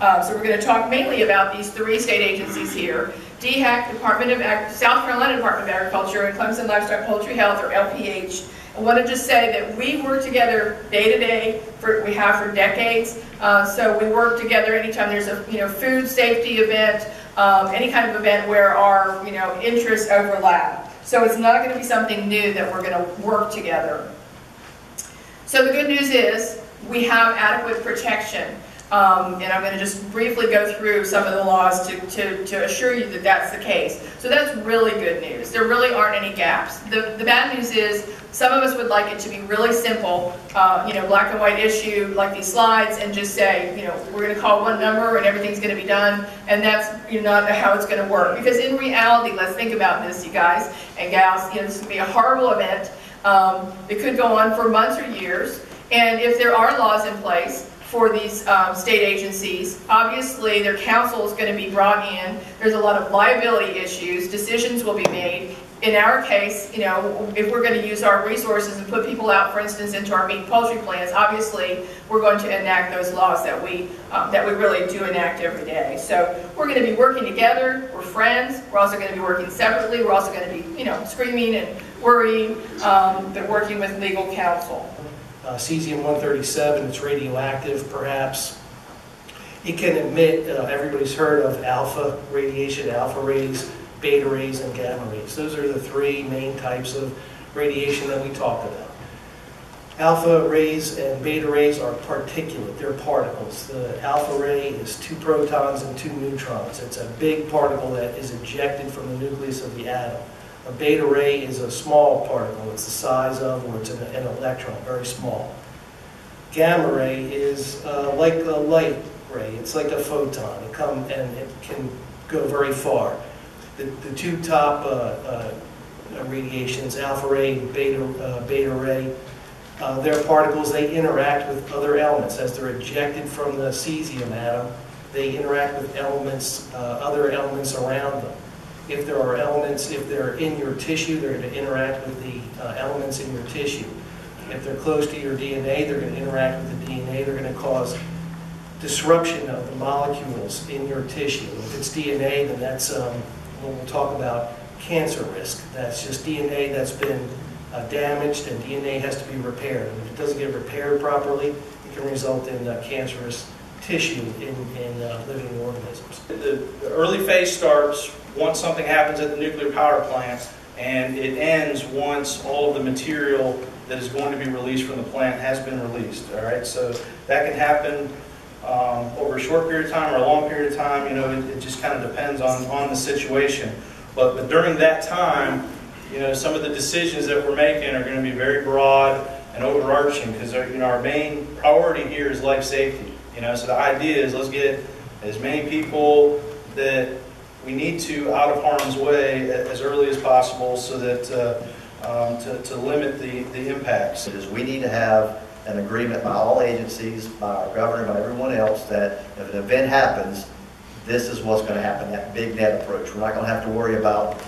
So we're going to talk mainly about these three state agencies here: DHAC, South Carolina Department of Agriculture, and Clemson Livestock Poultry Health, or LPH. I want to just say that we work together day to day. We have for decades. So we work together anytime there's a food safety event, any kind of event where our interests overlap. So it's not going to be something new that we're going to work together. So the good news is we have adequate protection. And I'm going to just briefly go through some of the laws to assure you that that's the case. So that's really good news. There really aren't any gaps. The bad news is some of us would like it to be really simple, black and white issue like these slides, and just say, we're going to call one number and everything's going to be done, and that's not how it's going to work. Because in reality, let's think about this, you guys and gals. This would be a horrible event. It could go on for months or years, and if there are laws in place for these state agencies, obviously their counsel is going to be brought in. There's a lot of liability issues. Decisions will be made. In our case, if we're going to use our resources and put people out, for instance, into our meat and poultry plants, obviously we're going to enact those laws that we really do enact every day. So we're going to be working together. We're friends. We're also going to be working separately. We're also going to be, screaming and worrying, but working with legal counsel. Cesium-137, it's radioactive perhaps. It can emit, everybody's heard of alpha radiation, alpha rays, beta rays, and gamma rays. Those are the three main types of radiation that we talk about. Alpha rays and beta rays are particulate, they're particles. The alpha ray is 2 protons and 2 neutrons. It's a big particle that is ejected from the nucleus of the atom. A beta ray is a small particle. It's the size of, or it's an electron, very small. Gamma ray is like a light ray. It's like a photon. It can go very far. The two top radiations, alpha ray and beta ray, they're particles. They interact with other elements. As they're ejected from the cesium atom, they interact with other elements around them. If there are elements, if they're in your tissue, they're going to interact with the elements in your tissue. If they're close to your DNA, they're going to interact with the DNA. They're going to cause disruption of the molecules in your tissue. If it's DNA, then that's when we'll talk about cancer risk. That's just DNA that's been damaged, and DNA has to be repaired. And if it doesn't get repaired properly, it can result in cancerous tissue in living organisms. The early phase starts once something happens at the nuclear power plant, and it ends once all of the material that is going to be released from the plant has been released. All right, so that can happen over a short period of time or a long period of time. It just kind of depends on the situation. But during that time, some of the decisions that we're making are going to be very broad and overarching, because our main priority here is life safety. So the idea is, let's get as many people that we need to out of harm's way as early as possible, so that to limit the impacts. We need to have an agreement by all agencies, by our governor, by everyone else, that if an event happens, this is what's going to happen, that big net approach. We're not going to have to worry about,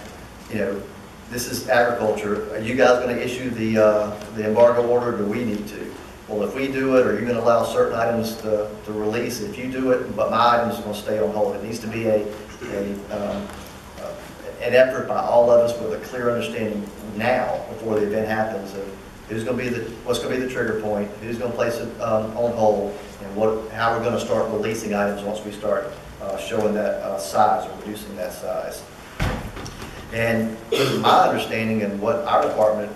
this is agriculture. Are you guys going to issue the embargo order, or do we need to? Well, if we do it, are you going to allow certain items to release? If you do it, but my items are going to stay on hold. It needs to be an effort by all of us with a clear understanding now, before the event happens, of who's going to be what's going to be the trigger point, who's going to place it on hold, and how we're going to start releasing items once we start showing that size or reducing that size. And my understanding and what our department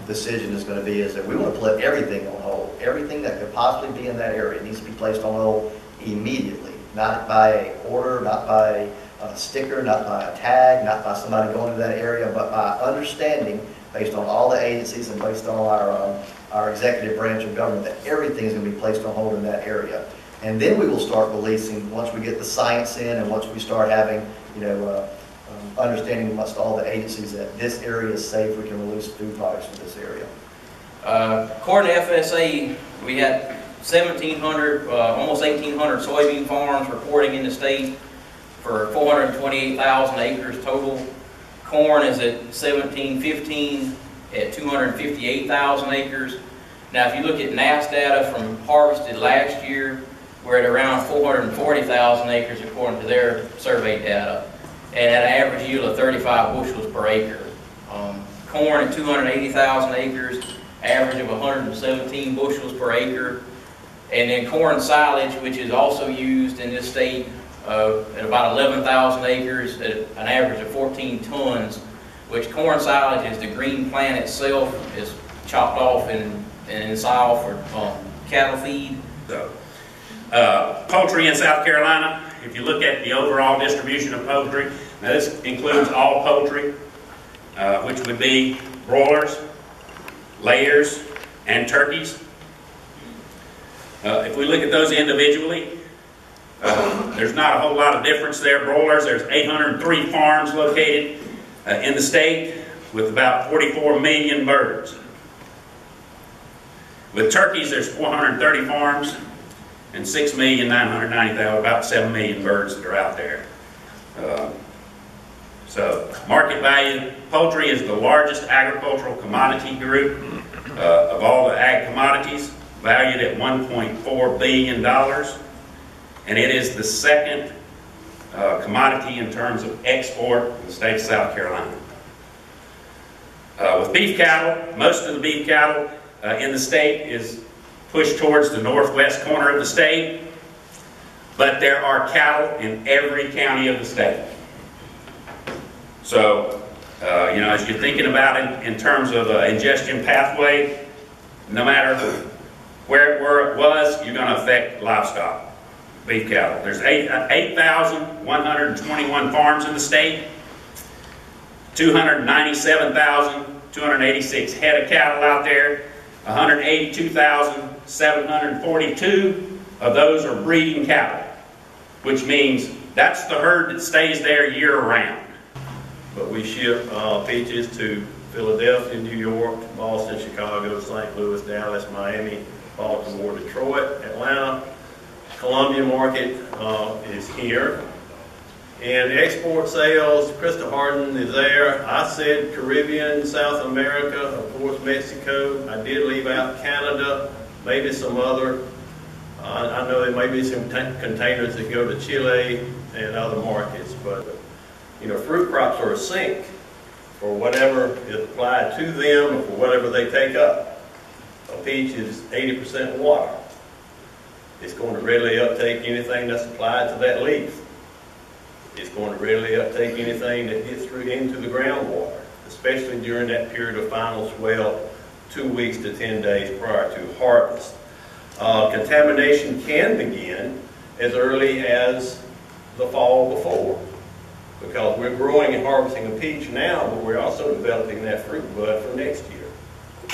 decision is going to be is that we want to put everything on hold. Everything that could possibly be in that area needs to be placed on hold immediately. Not by an order, not by a sticker, not by a tag, not by somebody going to that area, but by understanding, based on all the agencies and based on our executive branch of government, that everything is going to be placed on hold in that area. And then we will start releasing, once we get the science in and once we start having, understanding amongst all the agencies that this area is safe, we can release food products from this area. According to FSA, we had 1,700, almost 1,800 soybean farms reporting in the state for 428,000 acres total. Corn is at 1,715 at 258,000 acres. Now, if you look at NASS data from harvested last year, we're at around 440,000 acres according to their survey data, and at an average yield of 35 bushels per acre. Corn at 280,000 acres, average of 117 bushels per acre. And then corn silage, which is also used in this state at about 11,000 acres at an average of 14 tons, which corn silage is the green plant itself, is chopped off and soil for cattle feed. So, poultry in South Carolina, if you look at the overall distribution of poultry, now this includes all poultry, which would be broilers, layers, and turkeys. If we look at those individually, there's not a whole lot of difference there. Broilers, there's 803 farms located in the state with about 44 million birds. With turkeys, there's 430 farms and 6,990,000, about 7 million birds that are out there. So, market value, poultry is the largest agricultural commodity group of all the ag commodities, valued at $1.4 billion, and it is the second commodity in terms of export in the state of South Carolina. With beef cattle, most of the beef cattle in the state is pushed towards the northwest corner of the state, but there are cattle in every county of the state. So, as you're thinking about it in terms of ingestion pathway, no matter where it was, you're going to affect livestock, beef cattle. There's 8,121 farms in the state, 297,286 head of cattle out there, 182,742 of those are breeding cattle, which means that's the herd that stays there year-round. But we ship peaches to Philadelphia, New York, Boston, Chicago, St. Louis, Dallas, Miami, Baltimore, Detroit, Atlanta. Columbia market is here. And export sales, Krista Harden is there. I said Caribbean, South America, of course Mexico. I did leave out Canada, maybe some other. I know there may be some containers that go to Chile and other markets, but fruit crops are a sink for whatever is applied to them or for whatever they take up. A peach is 80% water. It's going to readily uptake anything that's applied to that leaf. It's going to readily uptake anything that gets through into the groundwater, especially during that period of final swell, 2 weeks to 10 days prior to harvest. Contamination can begin as early as the fall before, because we're growing and harvesting a peach now, but we're also developing that fruit bud for next year.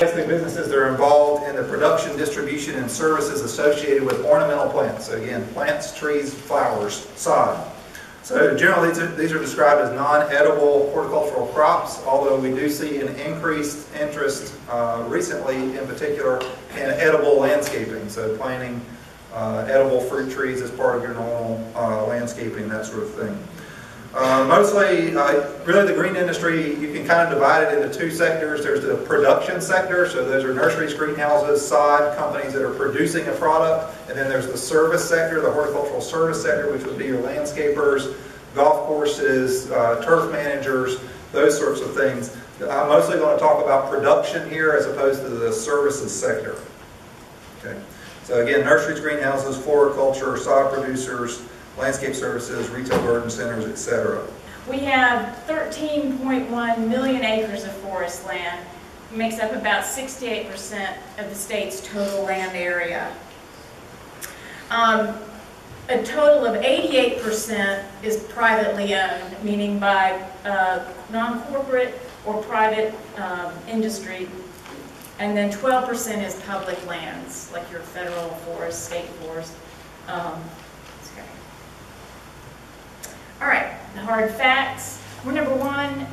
Ethnic businesses that are involved in the production, distribution, and services associated with ornamental plants. So again, plants, trees, flowers, sod. So generally these are described as non-edible horticultural crops, although we do see an increased interest recently in particular in edible landscaping. So planting edible fruit trees as part of your normal landscaping, that sort of thing. Mostly, really the green industry, you can kind of divide it into two sectors. There's the production sector, so those are nurseries, greenhouses, sod companies that are producing a product. And then there's the service sector, the horticultural service sector, which would be your landscapers, golf courses, turf managers, those sorts of things. I'm mostly going to talk about production here as opposed to the services sector. Okay. So again, nurseries, greenhouses, floriculture, sod producers, landscape services, retail garden centers, etc. We have 13.1 million acres of forest land. It makes up about 68% of the state's total land area. A total of 88% is privately owned, meaning by non-corporate or private industry, and then 12% is public lands, like your federal forest, state forest. All right, the hard facts. We're number one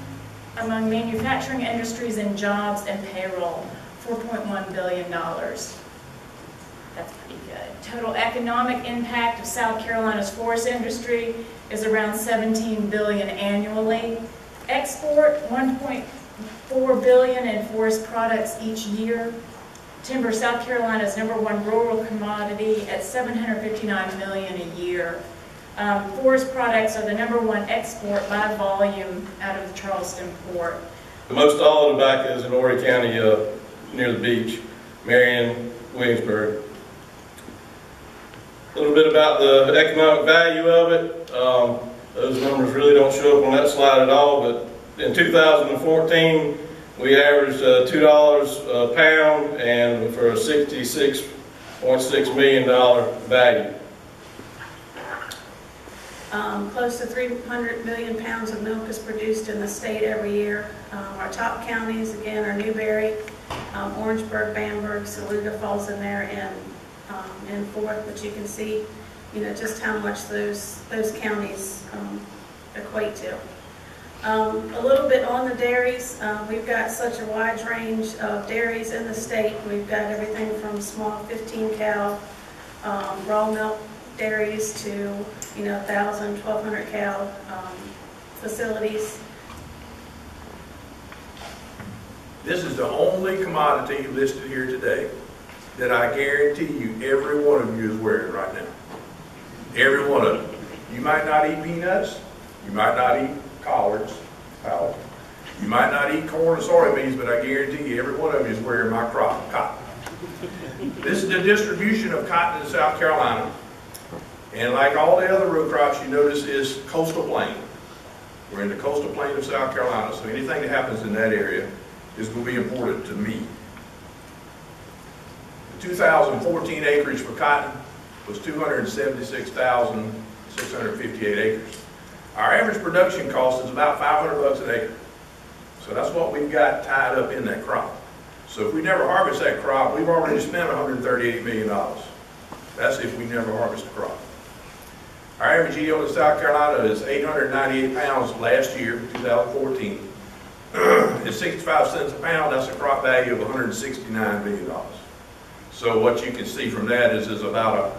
among manufacturing industries and jobs and payroll, $4.1 billion. That's pretty good. Total economic impact of South Carolina's forest industry is around $17 billion annually. Export, $1.4 billion in forest products each year. Timber, South Carolina's #1 rural commodity at $759 million a year. Forest products are the #1 export by volume out of the Charleston port. Most all of the tobacco is in Horry County near the beach, Marion, Williamsburg. A little bit about the economic value of it. Those numbers really don't show up on that slide at all, but in 2014, we averaged $2 a pound and for a $66.6 million value. Close to 300 million pounds of milk is produced in the state every year. Our top counties, again, are Newberry, Orangeburg, Bamberg, Saluda falls in there, and Forth, but you can see, just how much those counties equate to. A little bit on the dairies. We've got such a wide range of dairies in the state. We've got everything from small 15 cow raw milk dairies to 1,000, 1,200 cow facilities. This is the only commodity listed here today that I guarantee you every one of you is wearing right now. Every one of them. You might not eat peanuts, you might not eat collards, you might not eat corn or soybeans, but I guarantee you every one of you is wearing my crop, cotton. This is the distribution of cotton in South Carolina. And like all the other row crops, you notice is coastal plain. We're in the coastal plain of South Carolina, so anything that happens in that area is going to be important to me. The 2014 acreage for cotton was 276,658 acres. Our average production cost is about $500 an acre. So that's what we've got tied up in that crop. So if we never harvest that crop, we've already spent $138 million. That's if we never harvest the crop. Our average yield in South Carolina is 898 pounds last year, 2014. It's 65 cents a pound. That's a crop value of $169 million. So what you can see from that is about a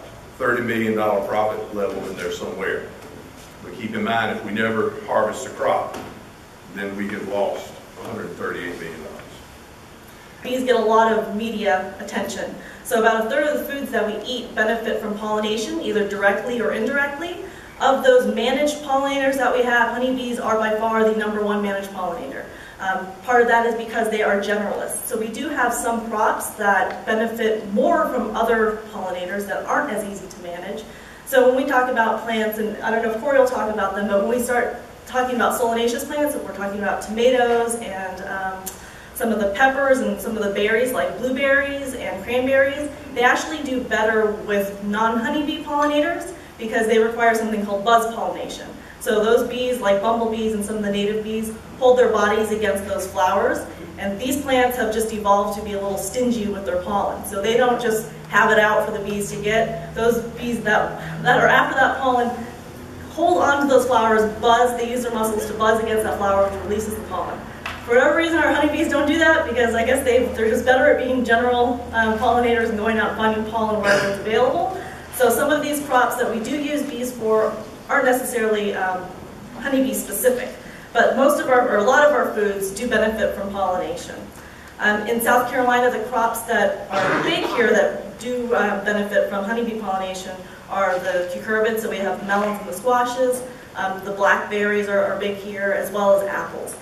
$30 million profit level in there somewhere. But keep in mind, if we never harvest the crop, then we have lost $138 million. Bees get a lot of media attention. So about 1/3 of the foods that we eat benefit from pollination, either directly or indirectly. Of those managed pollinators that we have, honeybees are by far the #1 managed pollinator. Part of that is because they are generalists. So we do have some crops that benefit more from other pollinators that aren't as easy to manage. So when we talk about plants, and I don't know if Corey will talk about them, but when we start talking about solanaceous plants, if we're talking about tomatoes and some of the peppers and some of the berries like blueberries and cranberries, they actually do better with non-honeybee pollinators because they require something called buzz pollination. So those bees, like bumblebees and some of the native bees, hold their bodies against those flowers, and these plants have just evolved to be a little stingy with their pollen. So they don't just have it out for the bees to get. Those bees that are after that pollen hold onto those flowers, buzz, they use their muscles to buzz against that flower, which releases the pollen. For whatever reason, our honeybees don't do that because I guess they're just better at being general pollinators and going out and finding pollen wherever it's available. So some of these crops that we do use bees for aren't necessarily honeybee specific, but a lot of our foods do benefit from pollination. In South Carolina, the crops that are big here that do benefit from honeybee pollination are the cucurbits, so we have the melons and the squashes. The blackberries are big here, as well as apples.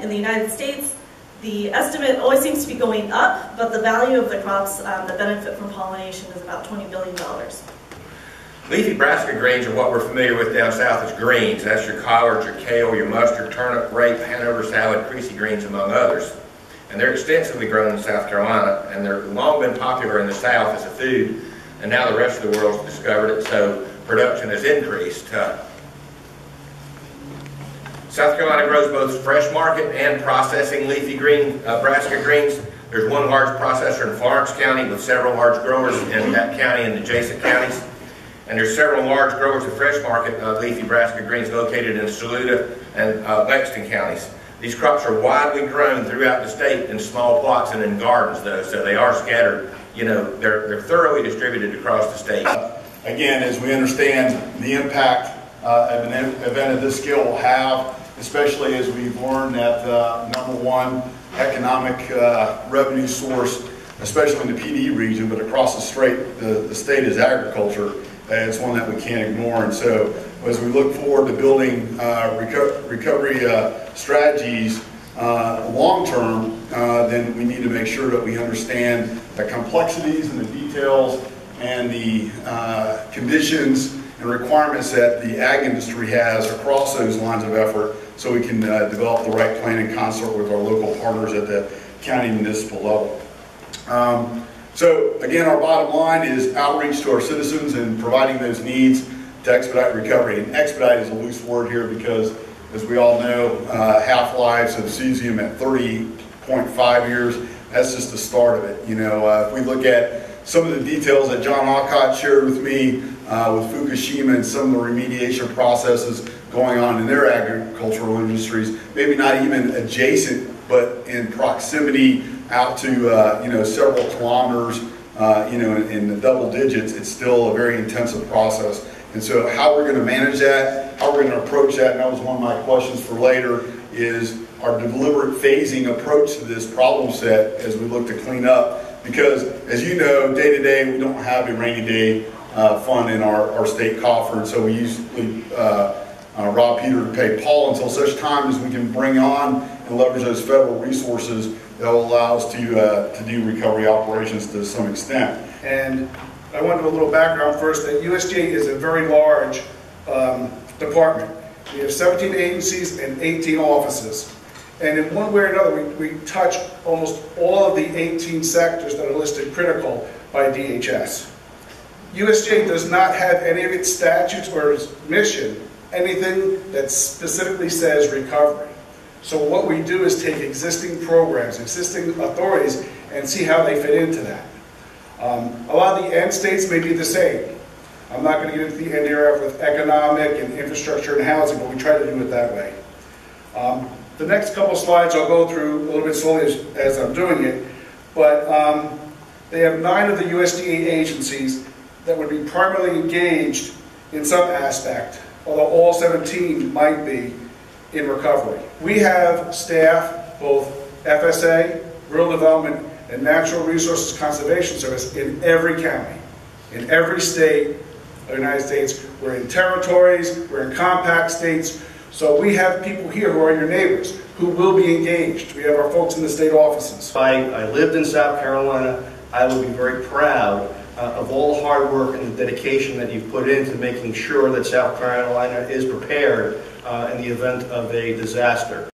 In the United States, the estimate always seems to be going up, but the value of the crops that benefit from pollination is about $20 billion. Leafy brassica greens are what we're familiar with down south as greens. That's your collards, your kale, your mustard, turnip, rape, Hanover salad, creasy greens, among others. And they're extensively grown in South Carolina, and they've long been popular in the South as a food, and now the rest of the world's discovered it, so production has increased. South Carolina grows both fresh market and processing leafy green brassica greens. There's one large processor in Florence County with several large growers in that county and adjacent counties. And there's several large growers of fresh market leafy brassica greens located in Saluda and Lexington counties. These crops are widely grown throughout the state in small plots and in gardens, though, so they are scattered. They're thoroughly distributed across the state. Again, as we understand the impact of an event of this scale will have, especially as we've learned that the #1 economic revenue source especially in the PD region, but across the state is agriculture. It's one that we can't ignore. And so as we look forward to building recovery strategies long term, then we need to make sure that we understand the complexities and the details and the conditions and requirements that the ag industry has across those lines of effort, so we can develop the right plan in concert with our local partners at the county and municipal level. So again, our bottom line is outreach to our citizens and providing those needs to expedite recovery. And expedite is a loose word here because, as we all know, half-lives of cesium at 30.5 years, that's just the start of it. You know, if we look at some of the details that John Alcott shared with me with Fukushima and some of the remediation processes going on in their agricultural industries, maybe not even adjacent, but in proximity out to several kilometers, in the double digits, it's still a very intensive process. And so how we're going to manage that, how we're going to approach that, and that was one of my questions for later, is our deliberate phasing approach to this problem set as we look to clean up. Because, as you know, day to day, we don't have a rainy day fund in our state coffer, and so we usually rob Peter to pay Paul until such time as we can bring on and leverage those federal resources that will allow us to do recovery operations to some extent. And I want to do a little background first, that USDA is a very large department. We have 17 agencies and 18 offices. And in one way or another, we touch almost all of the 18 sectors that are listed critical by DHS. USDA does not have any of its statutes or its mission, anything that specifically says recovery. So what we do is take existing programs, existing authorities, and see how they fit into that. A lot of the end states may be the same. I'm not going to get into the end area with economic and infrastructure and housing, but we try to do it that way. The next couple slides I'll go through a little bit slowly as I'm doing it, but they have 9 of the USDA agencies that would be primarily engaged in some aspect, although all 17 might be in recovery. We have staff, both FSA, Rural Development, and Natural Resources Conservation Service in every county, in every state of the United States. We're in territories, we're in compact states, so we have people here who are your neighbors, who will be engaged. We have our folks in the state offices. If I lived in South Carolina, I would be very proud of all the hard work and the dedication that you've put into making sure that South Carolina is prepared in the event of a disaster.